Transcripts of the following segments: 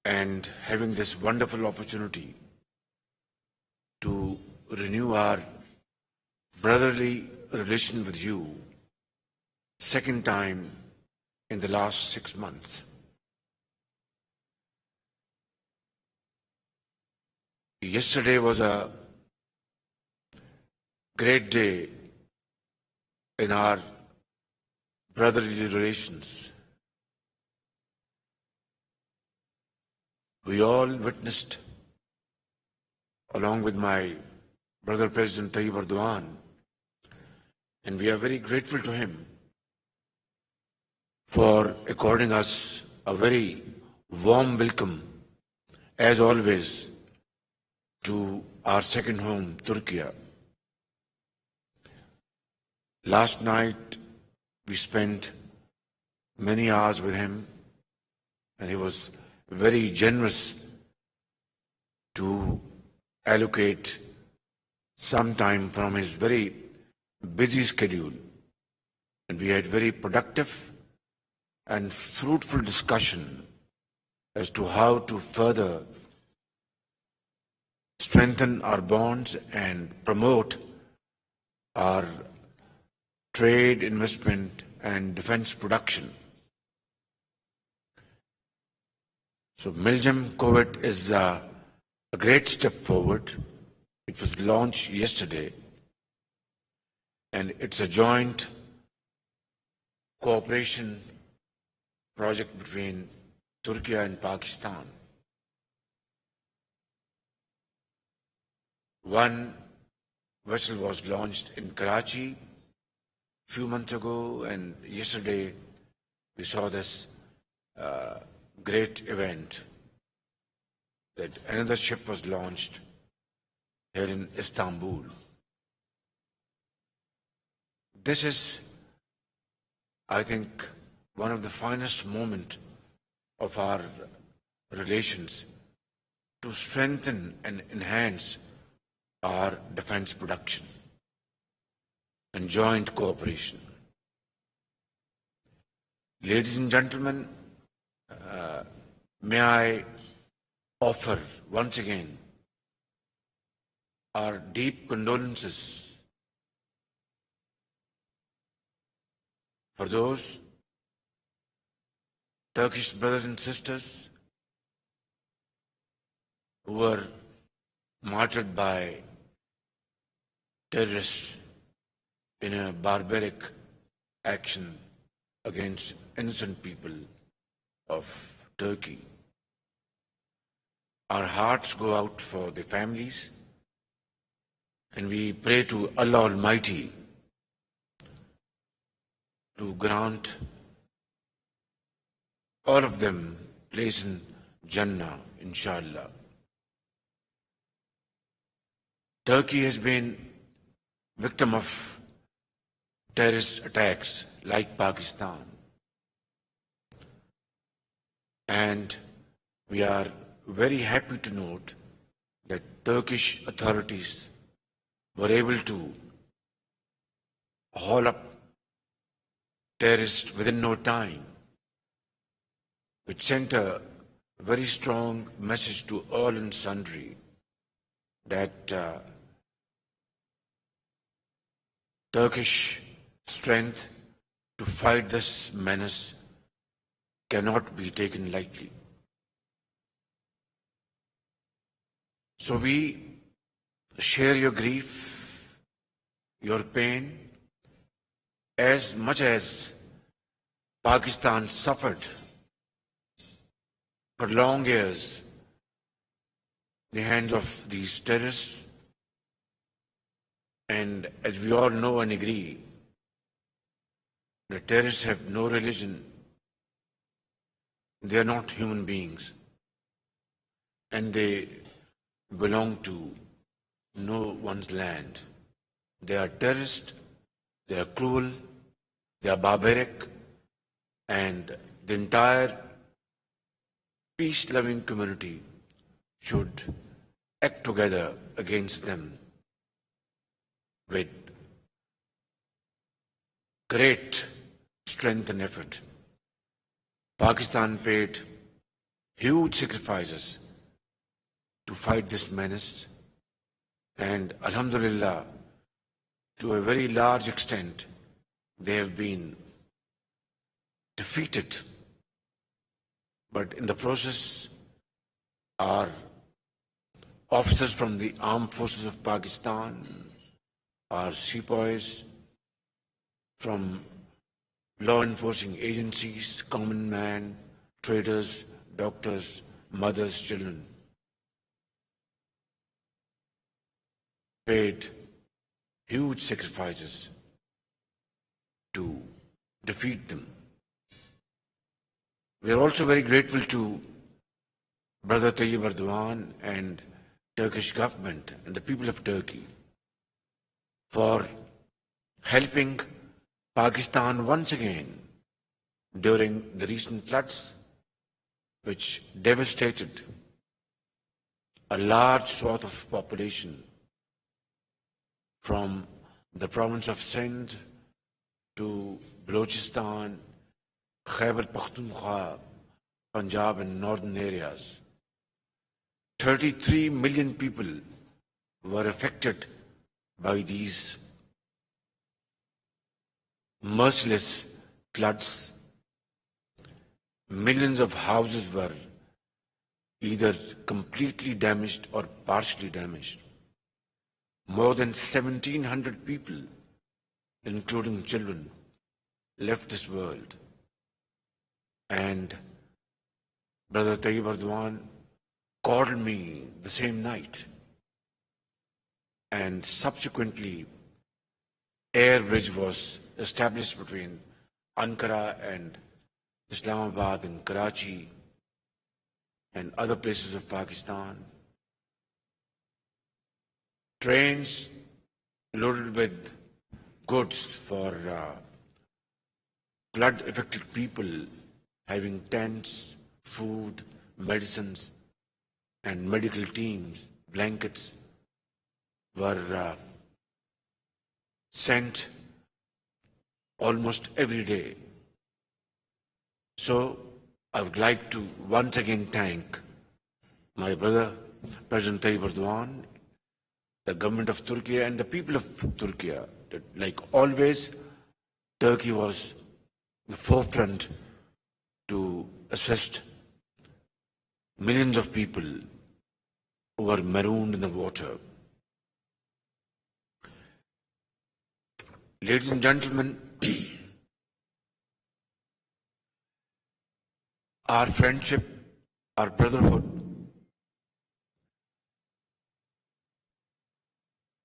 and having this wonderful opportunity to renew our brotherly relation with you, second time in the last 6 months. Yesterday was a great day in our brotherly relations. We all witnessed, along with my brother President Tayyip Erdogan, and we are very grateful to him for according us a very warm welcome, as always, to our second home, Turkey. Last night, we spent many hours with him, and he was very generous to allocate some time from his very busy schedule. And we had very productive and fruitful discussion as to how to further strengthen our bonds and promote our trade, investment, and defense production. So Belgium COVID is a great step forward. It was launched yesterday, and it's a joint cooperation project between Turkey and Pakistan. One vessel was launched in Karachi a few months ago, and yesterday we saw this great event that another ship was launched here in Istanbul. This is, I think, one of the finest moments of our relations to strengthen and enhance our defense production and joint cooperation. Ladies and gentlemen, may I offer once again our deep condolences for those Turkish brothers and sisters who were martyred by terrorists in a barbaric action against innocent people of Turkey. Our hearts go out for the families, and we pray to Allah Almighty to grant all of them place in Jannah, inshallah. Turkey has been victim of terrorist attacks like Pakistan. And we are very happy to note that Turkish authorities were able to haul up terrorists within no time, which sent a very strong message to all and sundry that Turkish strength to fight this menace cannot be taken lightly. So we share your grief, your pain, as much as Pakistan suffered for long years in the hands of these terrorists. And as we all know and agree, the terrorists have no religion. They are not human beings. And they belong to no one's land. They are terrorists, they are cruel, they are barbaric, and the entire peace-loving community should act together against them with great strength and effort. Pakistan paid huge sacrifices to fight this menace, and Alhamdulillah, to a very large extent, they have been defeated. But in the process, our officers from the armed forces of Pakistan, our sepoys from law enforcing agencies, common man, traders, doctors, mothers, children, paid huge sacrifices to defeat them. We are also very grateful to Brother Tayyip Erdogan and Turkish government and the people of Turkey for helping Pakistan once again during the recent floods, which devastated a large swath of population from the province of Sindh to Balochistan, Khyber Pakhtunkhwa, Punjab and northern areas. 33 million people were affected by these merciless floods. Millions of houses were either completely damaged or partially damaged. More than 1,700 people, including children, left this world. And Brother Tayyip Erdogan called me the same night, and subsequently air bridge was established between Ankara and Islamabad and Karachi and other places of Pakistan. Trains loaded with goods for flood-affected people, having tents, food, medicines, and medical teams, blankets, were sent almost every day. So I would like to once again thank my brother, President Tayyip Erdogan, the government of Turkey and the people of Turkey. That, like always, Turkey was the forefront to assist millions of people who were marooned in the water. Ladies and gentlemen, our friendship, our brotherhood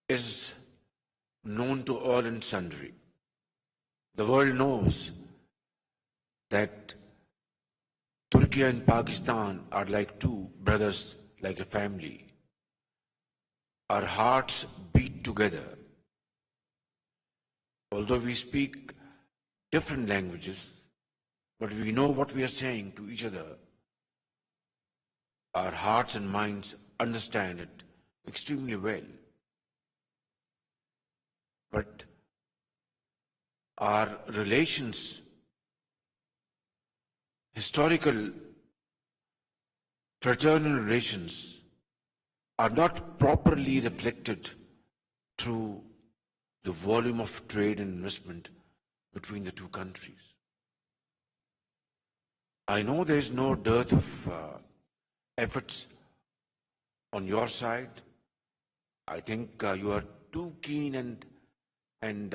is known to all and sundry. The world knows that Turkey and Pakistan are like two brothers, like a family. Our hearts beat together. Although we speak different languages, but we know what we are saying to each other. Our hearts and minds understand it extremely well. But our relations, historical fraternal relations, are not properly reflected through the volume of trade and investment between the two countries. I know there is no dearth of efforts on your side. I think you are too keen and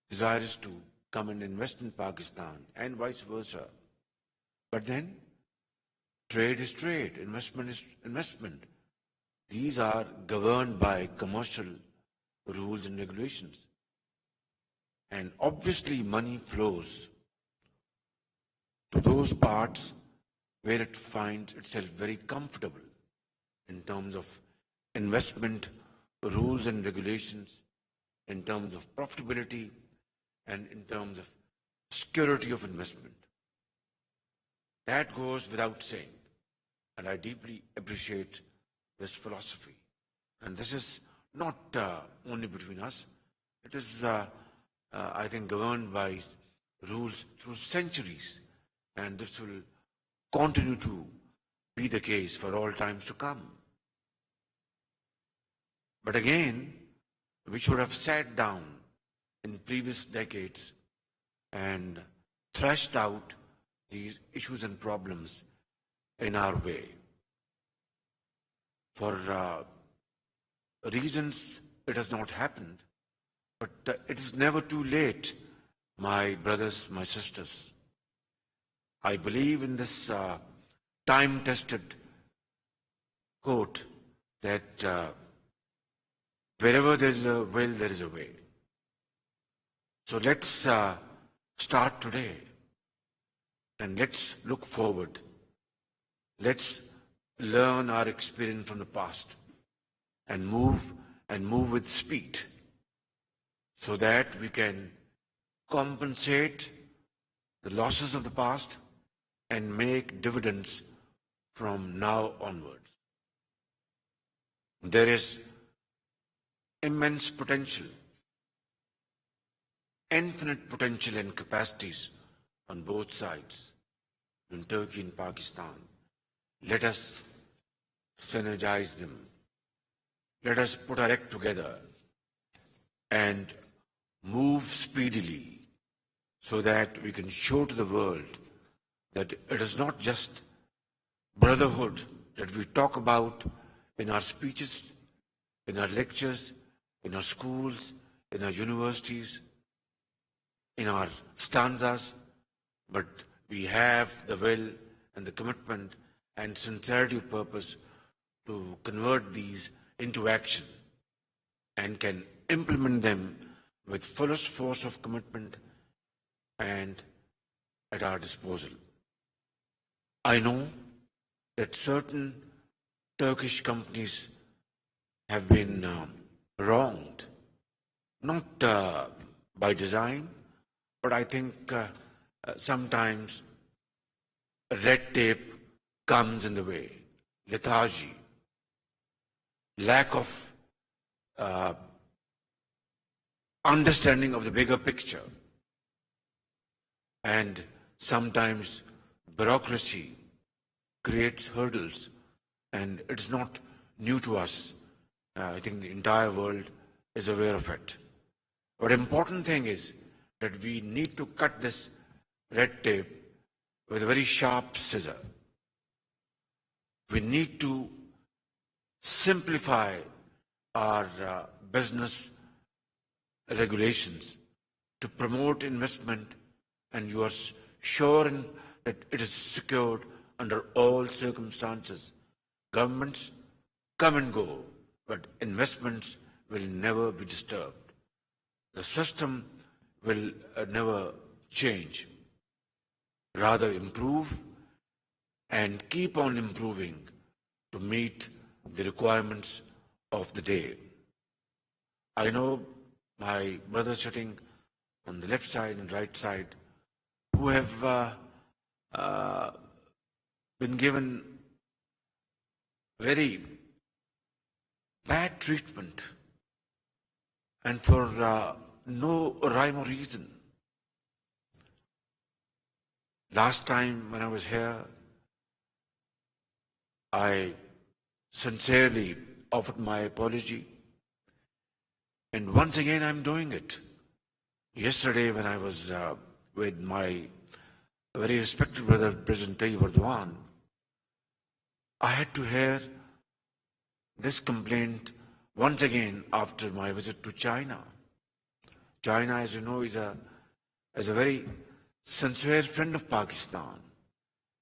desirous to come and invest in Pakistan and vice versa. But then, trade is trade, investment is investment. These are governed by commercial rules and regulations. And obviously money flows to those parts where it finds itself very comfortable in terms of investment rules and regulations, in terms of profitability, and in terms of security of investment. That goes without saying, and I deeply appreciate this philosophy. And this is not only between us, it is, I think, governed by rules through centuries, and this will continue to be the case for all times to come. But again, we should have sat down in previous decades and thrashed out these issues and problems in our way. For reasons it has not happened, but it is never too late, my brothers, my sisters. I believe in this time-tested quote that wherever there is a will, there is a way. So let's start today and let's look forward. Let's learn our experience from the past and move with speed so that we can compensate the losses of the past and make dividends from now onwards. There is immense potential, infinite potential and capacities on both sides, in Turkey and Pakistan. Let us synergize them. Let us put our act together and move speedily so that we can show to the world that it is not just brotherhood that we talk about in our speeches, in our lectures, in our schools, in our universities, in our stanzas, but we have the will and the commitment and sincerity of purpose to convert these into action and can implement them with fullest force of commitment and at our disposal. I know that certain Turkish companies have been wronged, not by design, but I think sometimes red tape comes in the way, lethargy, lack of understanding of the bigger picture, and sometimes bureaucracy creates hurdles, and it's not new to us. I think the entire world is aware of it. But important thing is that we need to cut this red tape with a very sharp scissor. We need to simplify our business regulations to promote investment, and you are sure that it is secured under all circumstances. Governments come and go, but investments will never be disturbed. The system will never change, rather improve and keep on improving to meet the requirements of the day. I know my brothers sitting on the left side and right side who have been given very bad treatment and for no rhyme or reason. Last time when I was here, I sincerely offered my apology, and once again I'm doing it. Yesterday when I was with my very respected brother President Tayyip Erdogan, I had to hear this complaint once again after my visit to China. China, as you know, is a very sincere friend of Pakistan,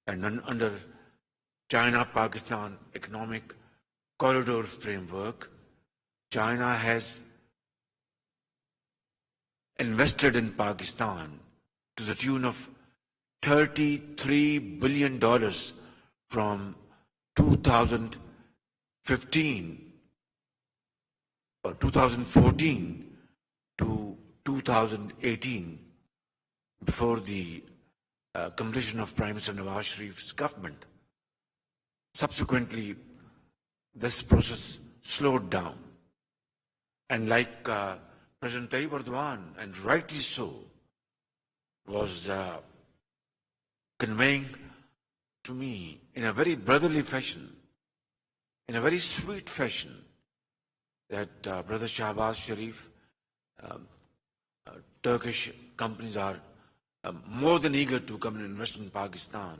and under China-Pakistan economic corridor framework, China has invested in Pakistan to the tune of $33 billion from 2015 or 2014 to 2018, before the completion of Prime Minister Shehbaz Sharif's government. Subsequently, this process slowed down. And like President Tayyip Erdogan, and rightly so, was conveying to me in a very brotherly fashion, in a very sweet fashion, that Brother Shehbaz Sharif, Turkish companies are more than eager to come and invest in Pakistan,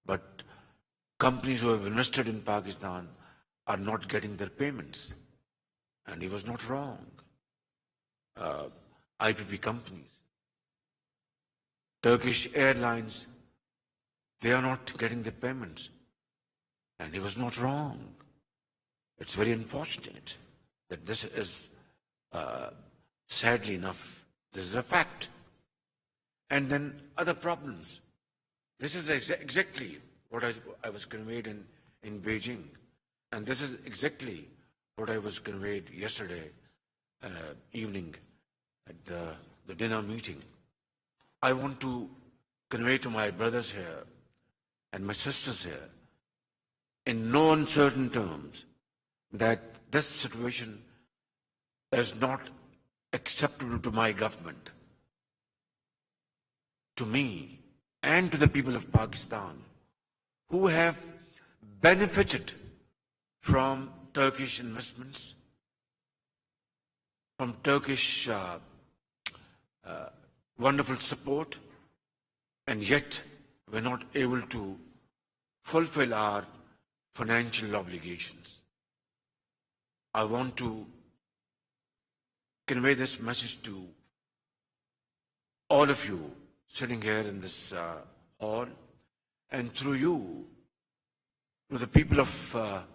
but companies who have invested in Pakistan are not getting their payments. And he was not wrong. IPP companies, Turkish Airlines, they are not getting the payments. And he was not wrong. It's very unfortunate that this is, sadly enough, this is a fact. And then other problems. This is exactly what I was conveyed in Beijing. And this is exactly what I was conveyed yesterday evening at the dinner meeting. I want to convey to my brothers here and my sisters here in no uncertain terms that this situation is not acceptable to my government, to me, and to the people of Pakistan who have benefited from Turkish investments, from Turkish wonderful support, and yet we're not able to fulfill our financial obligations. I want to convey this message to all of you sitting here in this hall, and through you, to the people of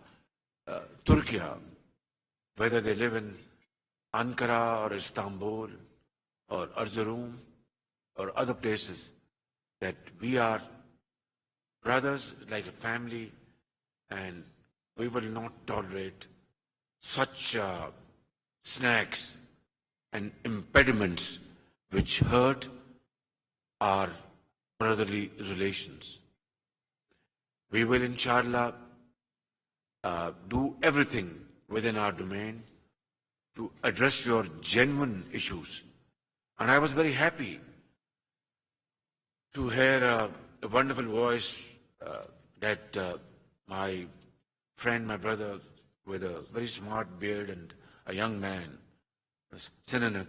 Turkey, whether they live in Ankara or Istanbul or Erzurum or other places, that we are brothers like a family, and we will not tolerate such snags and impediments which hurt our brotherly relations. We will, inshallah, do everything within our domain to address your genuine issues. And I was very happy to hear a wonderful voice that my friend, my brother, with a very smart beard and a young man, Sinanak,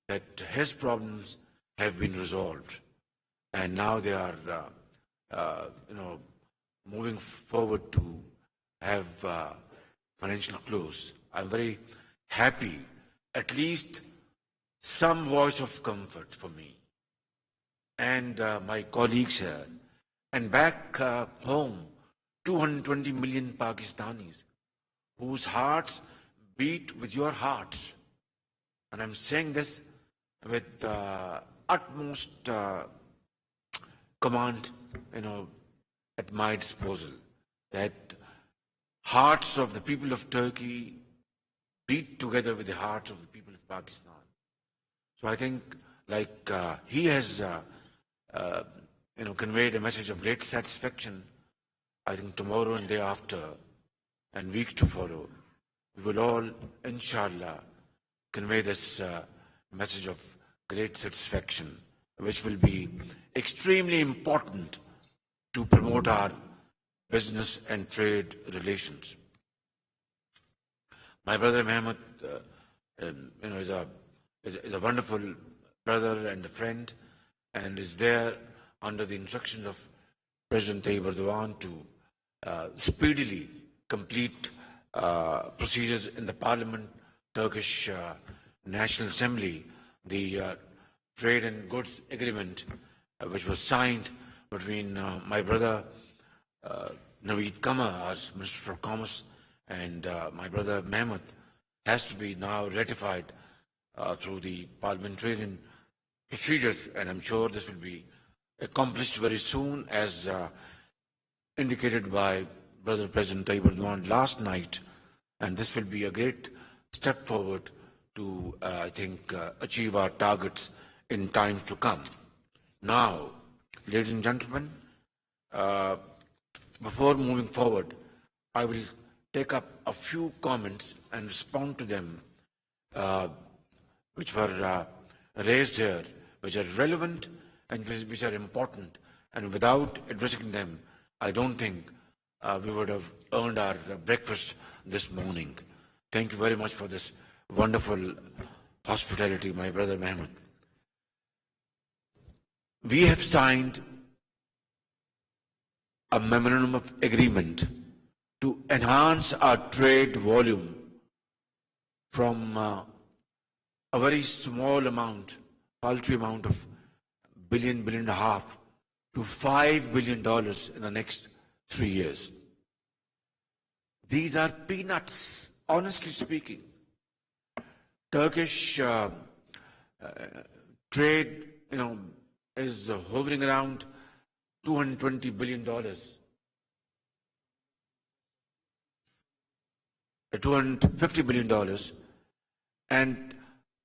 that his problems have been resolved. And now they are, moving forward to have financial close. I'm very happy, at least some voice of comfort for me and my colleagues here. And back home, 220 million Pakistanis whose hearts beat with your hearts. And I'm saying this with utmost command, at my disposal, that hearts of the people of Turkey beat together with the hearts of the people of Pakistan. So I think, like he has, conveyed a message of great satisfaction, I think tomorrow and day after and week to follow, we will all, inshallah, convey this message of great satisfaction, which will be extremely important to promote our business and trade relations. My brother Mehmet, is a wonderful brother and a friend, and is there under the instructions of President Tayyip Erdogan to speedily complete procedures in the Parliament, Turkish National Assembly, the trade and goods agreement which was signed between my brother Naveed Kama as Minister for Commerce and my brother Mehmet has to be now ratified through the parliamentarian procedures, and I'm sure this will be accomplished very soon, as indicated by Brother President Tayyip Erdogan last night, and this will be a great step forward to, I think, achieve our targets in times to come. Now, ladies and gentlemen, before moving forward, I will take up a few comments and respond to them which were raised here, which are relevant and which are important. And without addressing them, I don't think we would have earned our breakfast this morning. Thank you very much for this wonderful hospitality, my brother Mehmet. We have signed a memorandum of agreement to enhance our trade volume from a very small amount, paltry amount of billion and a half to $5 billion in the next 3 years. These are peanuts, honestly speaking. Turkish trade, is hovering around $220 billion. $250 billion. And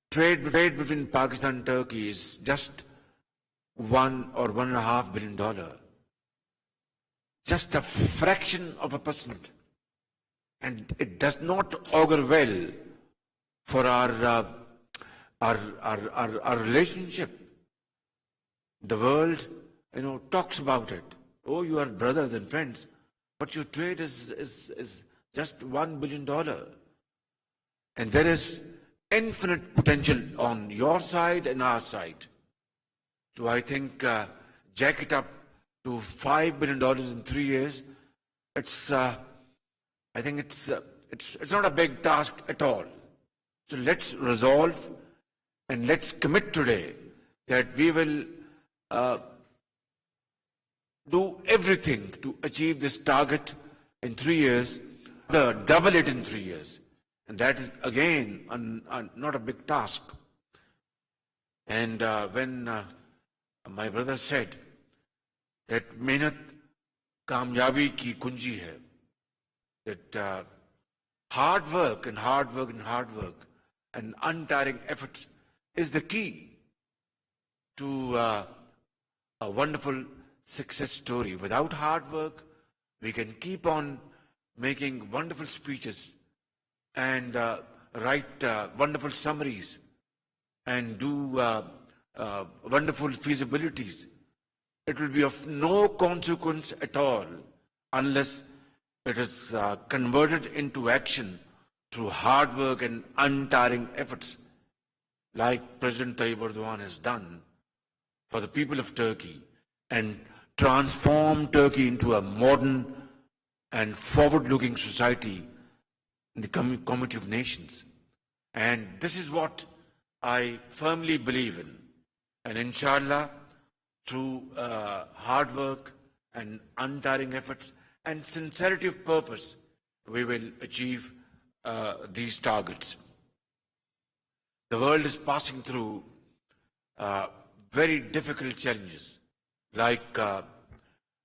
trade between Pakistan and Turkey is just $1 or $1.5 billion. Just a fraction of a percent. And it does not augur well for our relationship. The world, talks about it. Oh, you are brothers and friends, but your trade is just $1 billion. And there is infinite potential on your side and our side. So I think jack it up to $5 billion in 3 years. I think it's not a big task at all. So let's resolve and let's commit today that we will do everything to achieve this target in 3 years, double it in 3 years. And that is, again, not a big task. And when my brother said that mehnat kamyabi ki kunji hai, that hard work and untiring efforts is the key to a wonderful success story. Without hard work, we can keep on making wonderful speeches and write wonderful summaries and do wonderful feasibilities. It will be of no consequence at all unless it is converted into action through hard work and untiring efforts, like President Tayyip Erdogan has done for the people of Turkey and transform Turkey into a modern and forward-looking society in the community of nations. And this is what I firmly believe in. And inshallah, through hard work and untiring efforts and sincerity of purpose, we will achieve these targets. The world is passing through very difficult challenges, like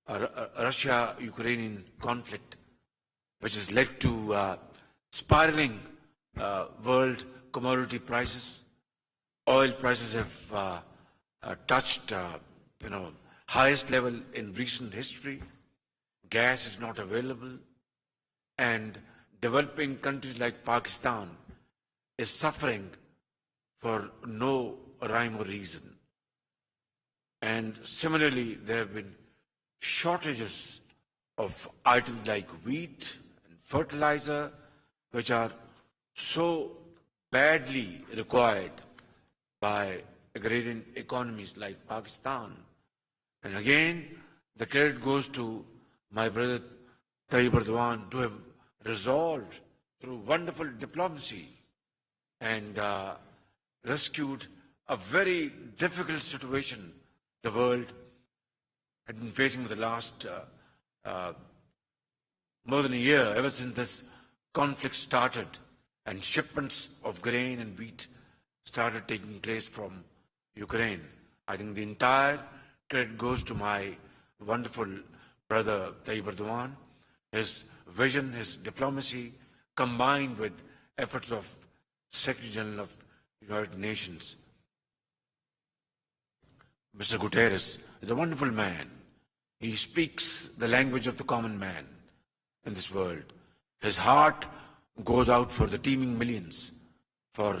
Russia-Ukrainian conflict, which has led to spiraling world commodity prices. Oil prices have touched highest level in recent history. Gas is not available, and developing countries like Pakistan is suffering for no rhyme or reason. And similarly, there have been shortages of items like wheat and fertilizer, which are so badly required by agrarian economies like Pakistan. And again, the credit goes to my brother Tayyip Erdogan to have resolved through wonderful diplomacy and rescued a very difficult situation the world had been facing for the last more than a year, ever since this conflict started and shipments of grain and wheat started taking place from Ukraine. I think the entire credit goes to my wonderful brother Tayyip Erdogan, his vision, his diplomacy, combined with efforts of Secretary General of the United Nations. Mr. Guterres is a wonderful man. He speaks the language of the common man in this world. His heart goes out for the teeming millions, for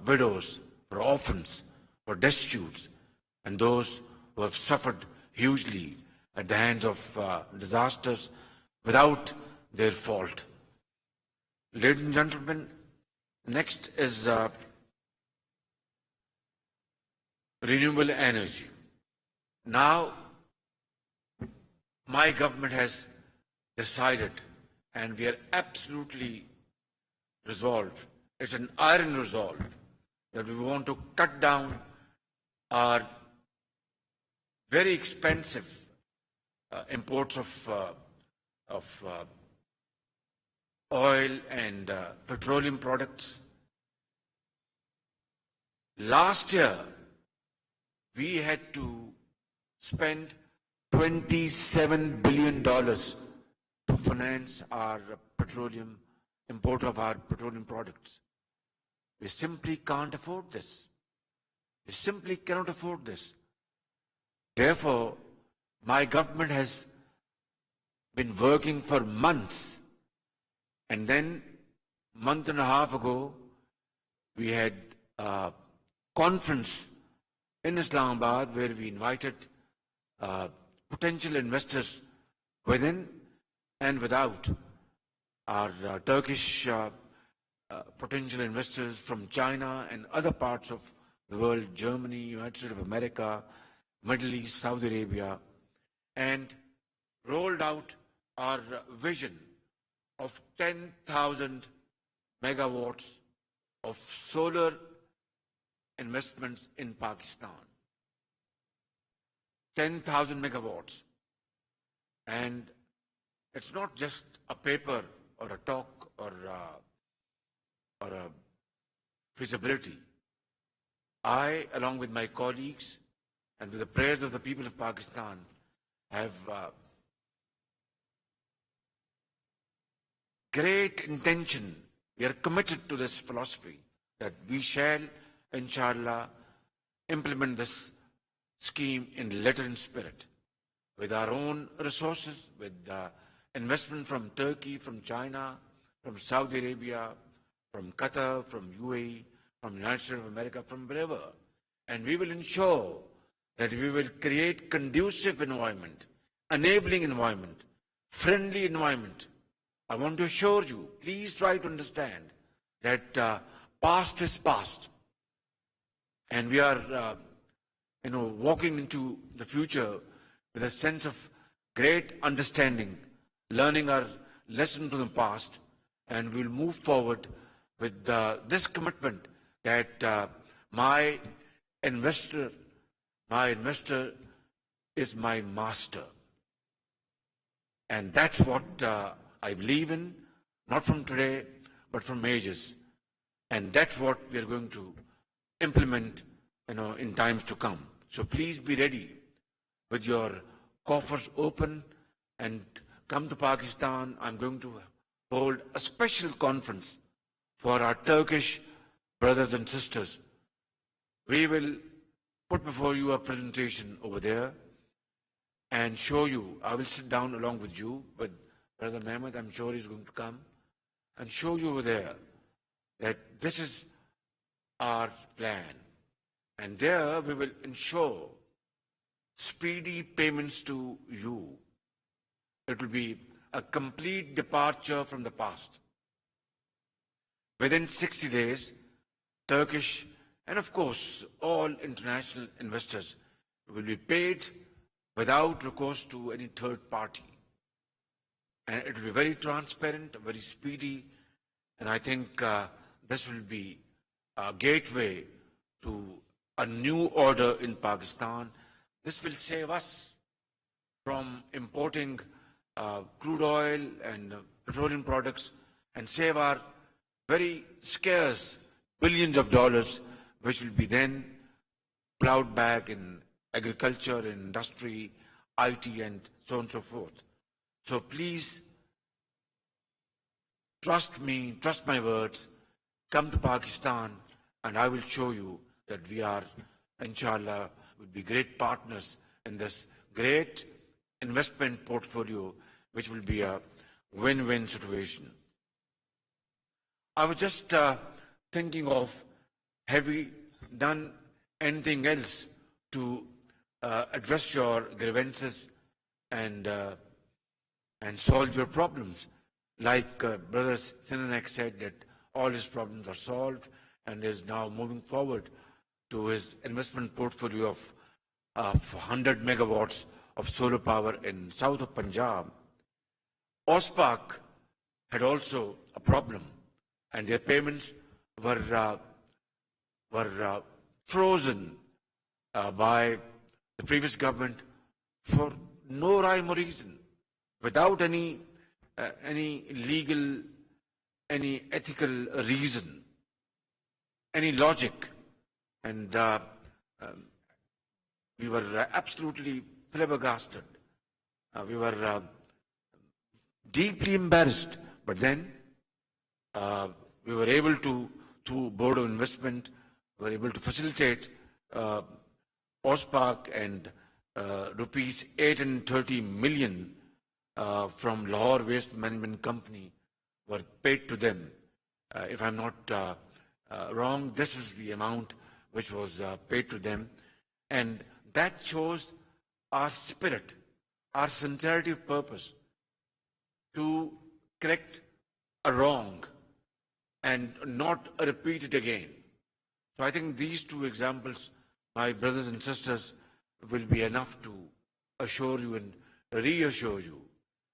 widows, for orphans, for destitutes, and those who have suffered hugely at the hands of disasters without their fault. Ladies and gentlemen, next is renewable energy. Now, my government has decided, and we are absolutely resolved, it's an iron resolve, that we want to cut down our very expensive imports of oil and petroleum products. Last year, we had to spend $27 billion to finance our import of our petroleum products. We simply can't afford this. We simply cannot afford this. Therefore, my government has been working for months, and then a month and a half ago, we had a conference in Islamabad where we invited potential investors within and without, our Turkish potential investors from China and other parts of the world, Germany, United States of America, Middle East, Saudi Arabia, and rolled out our vision of 10,000 megawatts of solar investments in Pakistan. 10,000 megawatts. And it's not just a paper or a talk or a feasibility. I, along with my colleagues and with the prayers of the people of Pakistan, have great intention. We are committed to this philosophy that we shall, inshallah, implement this scheme in letter and spirit, with our own resources, with investment from Turkey, from China, from Saudi Arabia, from Qatar, from UAE, from the United States of America, from wherever. And we will ensure that we will create conducive environment, enabling environment, friendly environment. I want to assure you, please try to understand that past is past. And we are walking into the future with a sense of great understanding, learning our lesson from the past, and we'll move forward with this commitment that my investor is my master. And that's what I believe in, not from today, but from ages. And that's what we are going to implement, in times to come. So please be ready with your coffers open and come to Pakistan. I'm going to hold a special conference for our Turkish brothers and sisters. We will put before you a presentation over there and show you. I will sit down along with you, but Brother Mehmet, I'm sure he's going to come and show you over there that this is our plan. And there we will ensure speedy payments to you. It will be a complete departure from the past. Within 60 days, Turkish and of course all international investors will be paid without recourse to any third party. And it will be very transparent, very speedy, and I think this will be a gateway to a new order in Pakistan. This will save us from importing crude oil and petroleum products and save our very scarce billions of dollars, which will be then plowed back in agriculture, in industry, IT, and so on and so forth. So please, trust me, trust my words, come to Pakistan and I will show you that we are, inshallah, will be great partners in this great investment portfolio, which will be a win-win situation. I was just thinking of, have we done anything else to address your grievances and solve your problems. Like Brother Sinanek said, that all his problems are solved and is now moving forward to his investment portfolio of 100 megawatts of solar power in south of Punjab. OSPAC had also a problem, and their payments were frozen by the previous government for no rhyme or reason, without any legal, any ethical reason, any logic, and we were absolutely flabbergasted. We were deeply embarrassed, but then we were able to, through Board of Investment, we were able to facilitate OSPAC, and rupees 830 million from Lahore Waste Management Company were paid to them. If I'm not wrong, this is the amount which was paid to them, and that shows our spirit, our sincerity of purpose to correct a wrong and not repeat it again. So I think these two examples, my brothers and sisters, will be enough to assure you and reassure you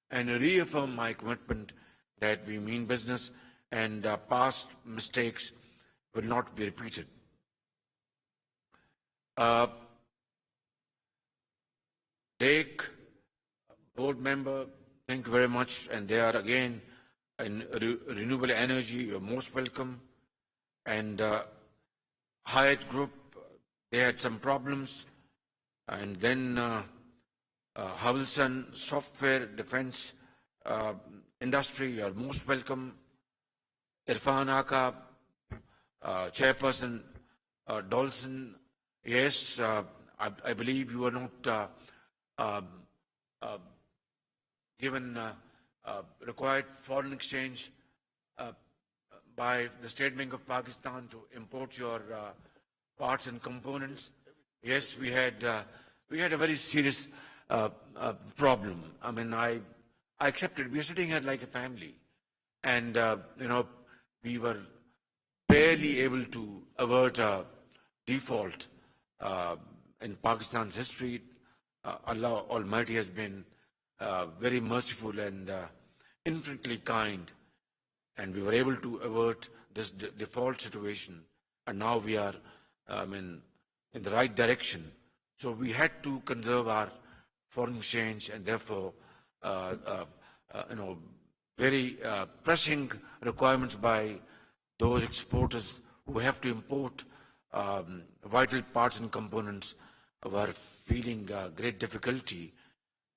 and reaffirm my commitment that we mean business and past mistakes will not be repeated. Dake, board member, thank you very much. And they are again in renewable energy, you're most welcome. And Hyatt Group, they had some problems. And then Havelson Software Defense Industry, you're most welcome. Irfan Aka, Chairperson Dolson, yes, I believe you are not given required foreign exchange by the State Bank of Pakistan to import your parts and components. Yes, we had a very serious problem. I mean, I accepted. We are sitting here like a family, and we were barely able to avert a default in Pakistan's history. Allah Almighty has been very merciful and infinitely kind, and we were able to avert this default situation. And now we are, in the right direction. So we had to conserve our foreign exchange, and therefore, very pressing requirements by those exporters who have to import vital parts and components were feeling great difficulty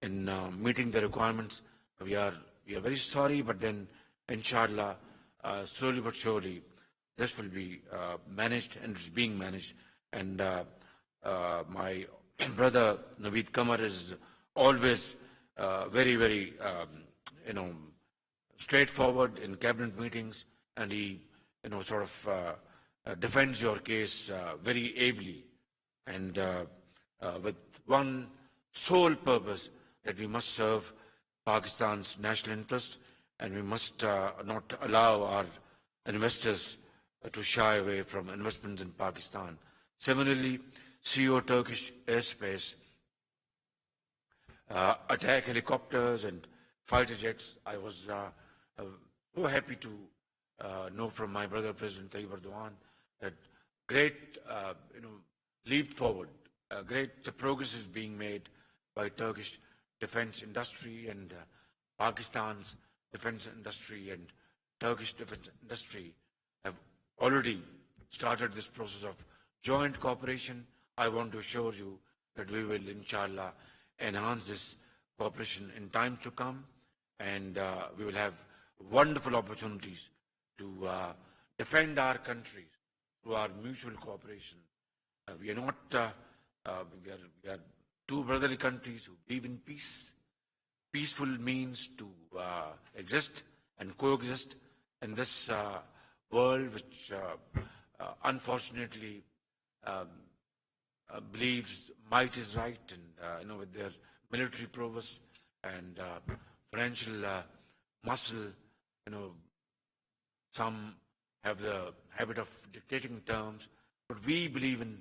in meeting the requirements. We are very sorry, but then, inshallah, slowly but surely, this will be managed, and it's being managed. And my brother Naveed Kamar is always very, very, straightforward in cabinet meetings, and he, sort of defends your case very ably, and with one sole purpose, that we must serve Pakistan's national interest, and we must not allow our investors to shy away from investments in Pakistan. Similarly, CEO Turkish airspace, attack helicopters and fighter jets. I was so happy to know from my brother President Tayyip Erdogan that great leap forward, great progress is being made by Turkish defense industry, and Pakistan's defense industry and Turkish defense industry have already started this process of joint cooperation. I want to assure you that we will, inshallah, enhance this cooperation in time to come, and we will have wonderful opportunities to defend our countries through our mutual cooperation. We are not, we are two brotherly countries who believe in peace. Peaceful means to exist and coexist in this world which unfortunately believes might is right, and with their military prowess and financial muscle. You know, some have the habit of dictating terms, but we believe in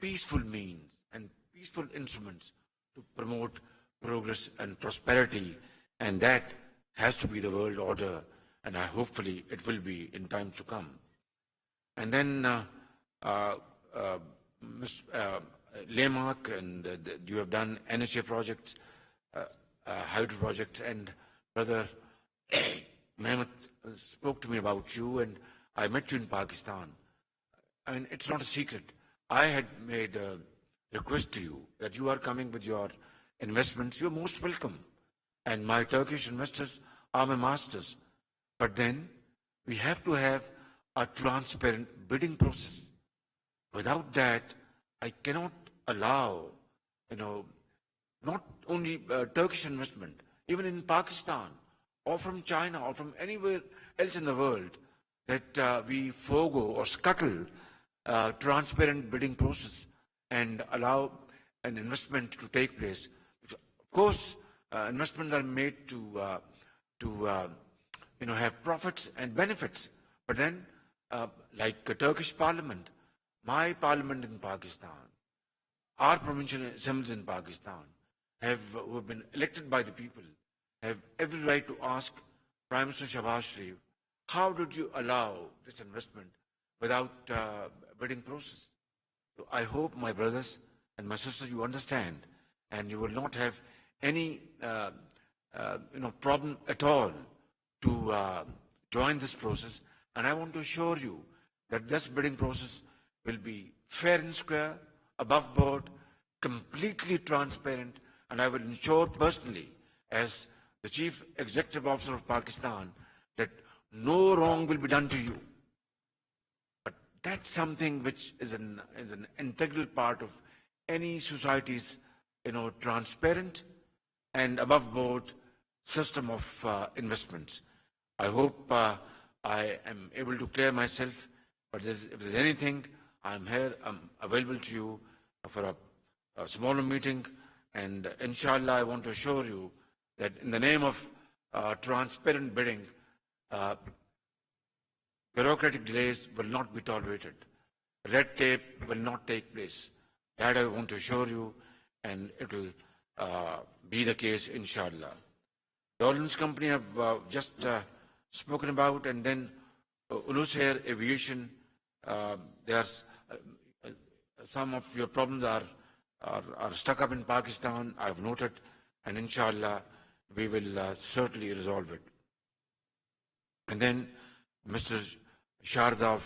peaceful means and peaceful instruments to promote progress and prosperity, and that has to be the world order, and hopefully it will be in times to come. And then Mr. Laymark, and you have done NHA projects, hydro projects, and Brother Mehmet spoke to me about you, and I met you in Pakistan. I mean, it's not a secret. I had made a request to you that you are coming with your investments. You're most welcome. And my Turkish investors are my masters. But then we have to have a transparent bidding process. Without that, I cannot allow, not only Turkish investment, even in Pakistan or from China or from anywhere else in the world, that we forego or scuttle transparent bidding process and allow an investment to take place. Which, of course, investments are made to have profits and benefits. But then, like the Turkish Parliament, my Parliament in Pakistan, our provincial assemblies in Pakistan, who have been elected by the people, have every right to ask Prime Minister Shehbaz Sharif, how did you allow this investment without bidding process? So I hope, my brothers and my sisters, you understand, and you will not have any problem at all to join this process. And I want to assure you that this bidding process will be fair and square, above board, completely transparent, and I will ensure personally, as the Chief Executive Officer of Pakistan, that no wrong will be done to you. But that's something which is an integral part of any society's, transparent and above board system of investments. I hope I am able to clear myself, but if there's anything, I'm here, I'm available to you for a smaller meeting, and inshallah I want to assure you that in the name of transparent bidding, bureaucratic delays will not be tolerated. Red tape will not take place. That I want to assure you, and it will be the case, inshallah. The Ordnance Company have just spoken about, and then Ulus Air Aviation. There's some of your problems are stuck up in Pakistan, I've noted, and inshallah we will certainly resolve it. And then Mr. Sharda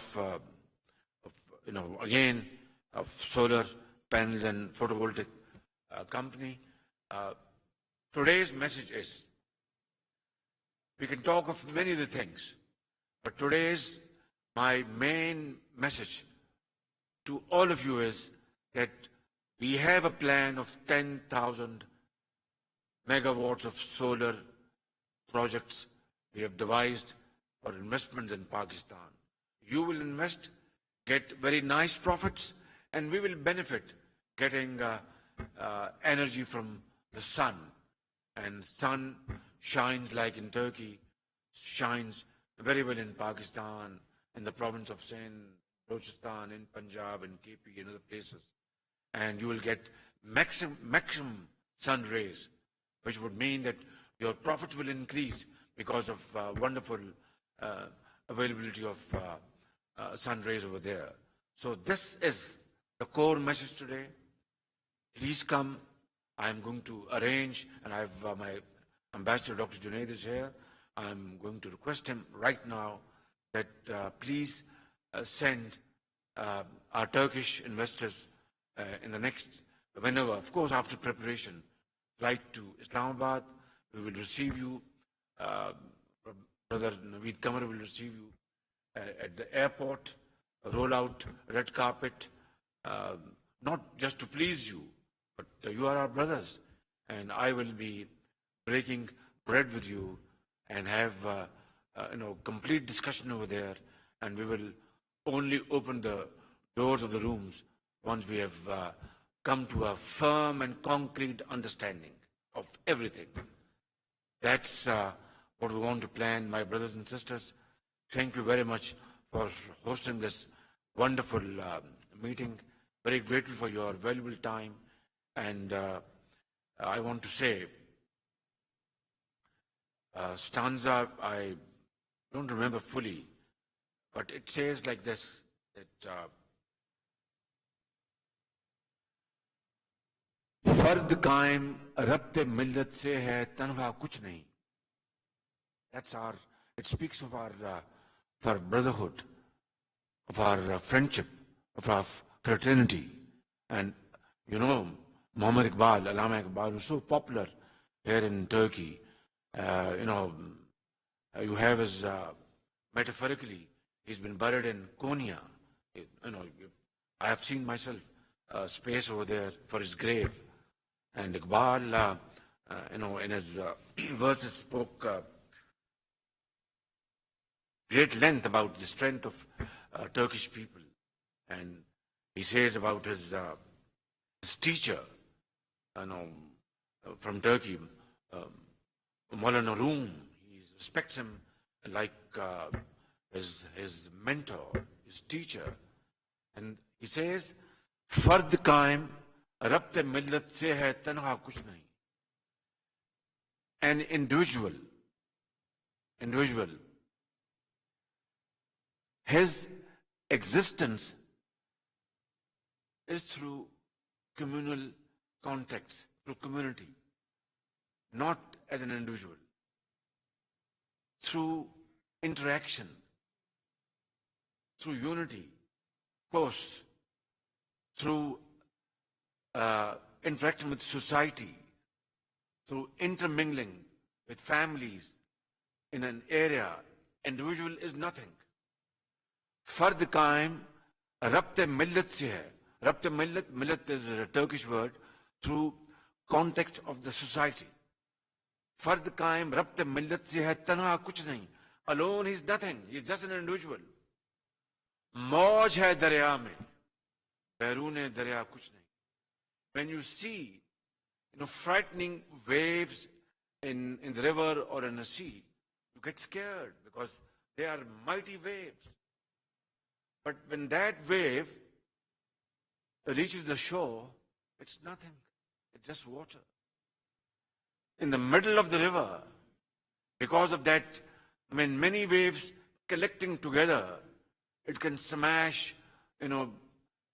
of solar panels and photovoltaic company. Today's message is, we can talk of many other things, but today's my main message to all of you is that we have a plan of 10,000 megawatts of solar projects we have devised for investments in Pakistan. You will invest, get very nice profits, and we will benefit getting energy from the sun. And sun shines like in Turkey, shines very well in Pakistan, in the province of Sindh, Balochistan, in Punjab, in KP, and other places. And you will get maximum sun rays, which would mean that your profits will increase because of wonderful availability of sun rays over there. So this is the core message today. Please come. I'm going to arrange, and I have my ambassador, Dr. Junaid, is here. I'm going to request him right now that please send our Turkish investors in the next, whenever, of course, after preparation, flight to Islamabad. We will receive you. Brother Naveed Kamar will receive you at the airport, roll out red carpet, not just to please you, but you are our brothers, and I will be breaking bread with you and have complete discussion over there, and we will only open the doors of the rooms once we have come to a firm and concrete understanding of everything. That's what we want to plan, my brothers and sisters. Thank you very much for hosting this wonderful meeting. Very grateful for your valuable time. And I want to say, stanza, I don't remember fully, but it says like this, that फर्द कायम रब्ते मिल्लत से है तन्हा कुछ नहीं. That's our, it speaks of our brotherhood, of our friendship, of our fraternity. And you know, Muhammad Iqbal, Allama Iqbal, was so popular here in Turkey. You have his, metaphorically, he's been buried in Konya. I have seen myself space over there for his grave. And Iqbal, in his verses spoke great length about the strength of Turkish people. And he says about his teacher, from Turkey, Maulana Room. He respects him like his mentor, his teacher. And he says, Fard kaim rabte millat se hai tanha kuch nahi. An individual, his existence is through communal contacts, through community, not as an individual. Through interaction, through unity, of course, through interacting with society, through intermingling with families in an area, individual is nothing. Fard kaim rabte millat se hai. Rabte millat is a Turkish word, through context of the society. Fard kaim rabte millat se hai tanha kuch nahi. Alone he's nothing, he's just an individual. Mauj hai darya mein, bairune darya kuch nahi. When you see, frightening waves in the river or in the sea, you get scared because they are mighty waves. But when that wave reaches the shore, it's nothing. It's just water. In the middle of the river, because of that, many waves collecting together, it can smash,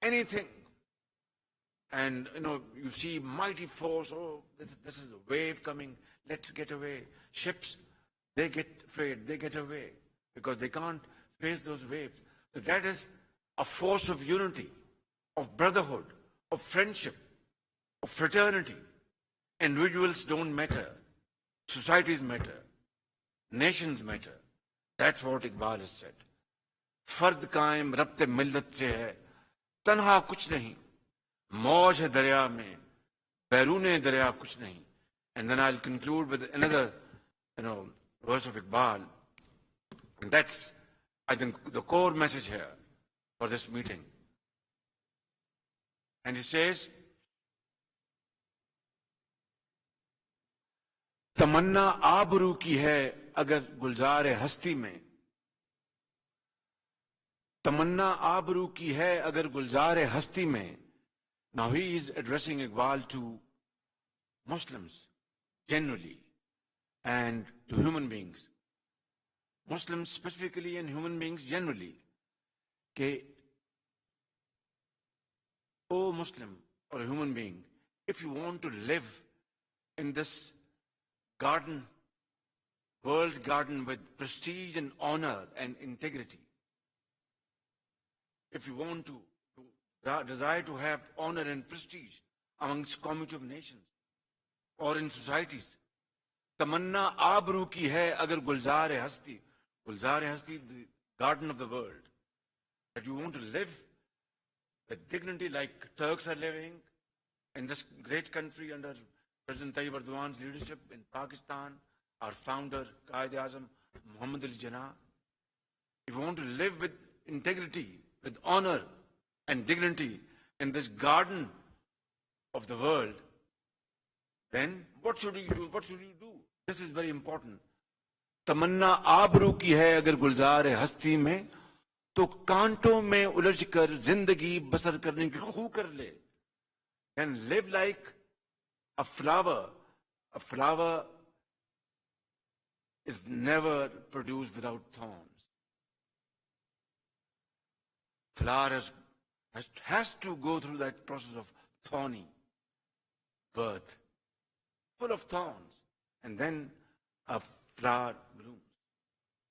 anything. And, you see mighty force, this is a wave coming, let's get away. Ships, they get afraid, they get away because they can't face those waves. So that is a force of unity, of brotherhood, of friendship, of fraternity. Individuals don't matter. Societies matter. Nations matter. That's what Iqbal has said. Fard kaim rabte millat se hai, tanha kuch nahi. Mauj hai darya mein, bairune darya kuch nahi. And then I'll conclude with another, verse of Iqbal. And that's, I think, the core message here for this meeting. And he says, तमन्ना आबरू की है अगर गुलजार हस्ती में. तमन्ना आबरू की है अगर गुलजार हस्ती में. Now he is addressing Iqbal to Muslims generally and to human beings. Muslims specifically and human beings generally. Ke, O Muslim or a human being, if you want to live in this garden, world's garden with prestige and honor and integrity, if you want to desire to have honor and prestige amongst community of nations or in societies, tamanna abru ki hai agar gulzar hasti, the garden of the world, that you want to live with dignity like Turks are living in this great country under President Tayyip Erdogan's leadership in Pakistan, our founder, Qaid-e-Azam, Muhammad Ali Jinnah. If you want to live with integrity, with honor and dignity in this garden of the world, then what should you do? What should you do? This is very important. तमन्ना आबरू की है अगर गुलजार है हस्ती में, तो कांटों में उलझकर जिंदगी बसर करने की खू कर ले. And live like a flower. A flower is never produced without thorns. Flower has to go through that process of thorny birth, full of thorns, and then a flower blooms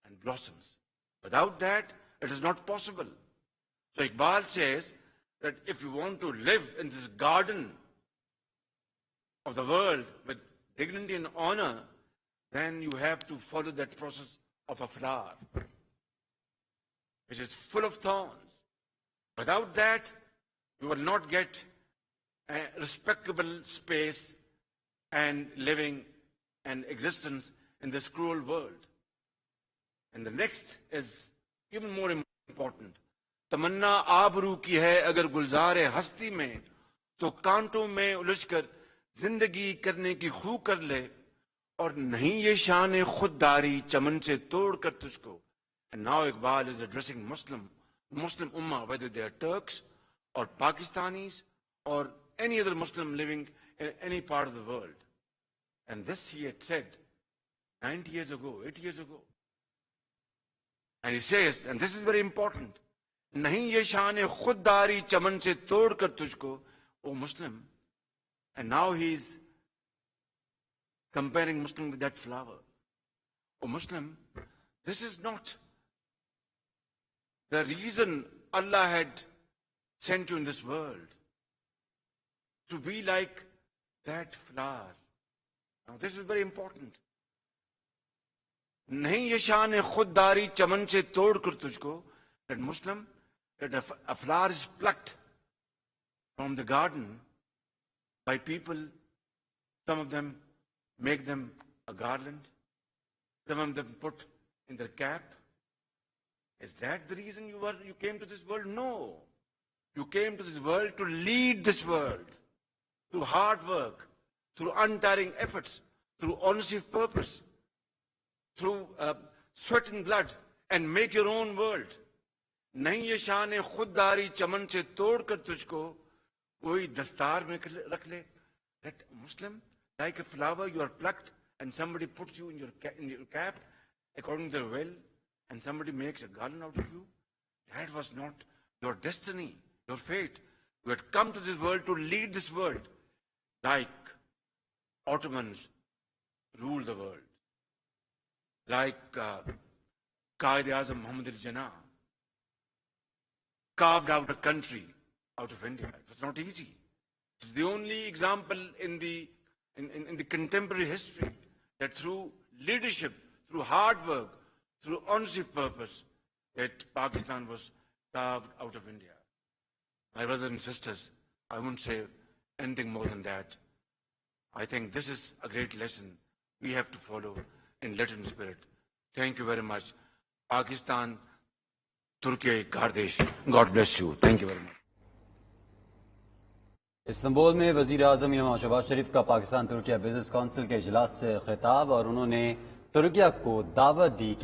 and blossoms. Without that, it is not possible. So Iqbal says that if you want to live in this garden of the world with dignity and honor, then you have to follow that process of a flower, which is full of thorns. Without that, you will not get a respectable space and living and existence in this cruel world. And the next is even more important. तमन्ना आबरू की है अगर गुलजार है हस्ती में, तो कांटों में उलझकर जिंदगी करने की खू कर ले, और नहीं ये शान खुददारी चमन से तोड़ कर तुझको. And now Iqbal is addressing Muslim Ummah, whether they are Turks or Pakistanis or any other Muslim living in any part of the world. And this he had said 90 years ago, 80 years ago. And he says, and this is very important, नहीं ये शान खुददारी चमन से तोड़ कर तुझको, O Muslim. And now he's comparing Muslim with that flower. O Muslim, this is not the reason Allah had sent you in this world, to be like that flower. Now this is very important. नहीं ये शान खुददारी चमन से तोड़ कर तुझको, that Muslim, that a flower is plucked from the garden by people. Some of them make them a garland, some of them put in their cap. Is that the reason you came to this world? No. You came to this world to lead this world through hard work, through untiring efforts, through honesty of purpose, through sweat and blood, and make your own world. नहीं ये शान खुददारी चमन से तोड़ कर तुझको कोई दस्तार में रख ले. That Muslim, like a flower, you are plucked and somebody puts you in your cap according to their will, and somebody makes a garland out of you. That was not your destiny, your fate. You had come to this world to lead this world, like Ottomans ruled the world, like Qaid-e-Azam Muhammad al-Jinnah carved out a country out of India. It was not easy. It's the only example in the contemporary history that through leadership, through hard work, through honesty of purpose, that Pakistan was carved out of India. My brothers and sisters, I won't say anything more than that. I think this is a great lesson we have to follow in letter and spirit. Thank you very much. Pakistan, Turkey, Gardesh. God bless you. Thank you very much. Istanbul में वज़ीर आज़म शहबाज शरीफ का Pakistan Türkiye business council के इजलास से खिताब, और उन्होंने तुर्किया को दावत दी कि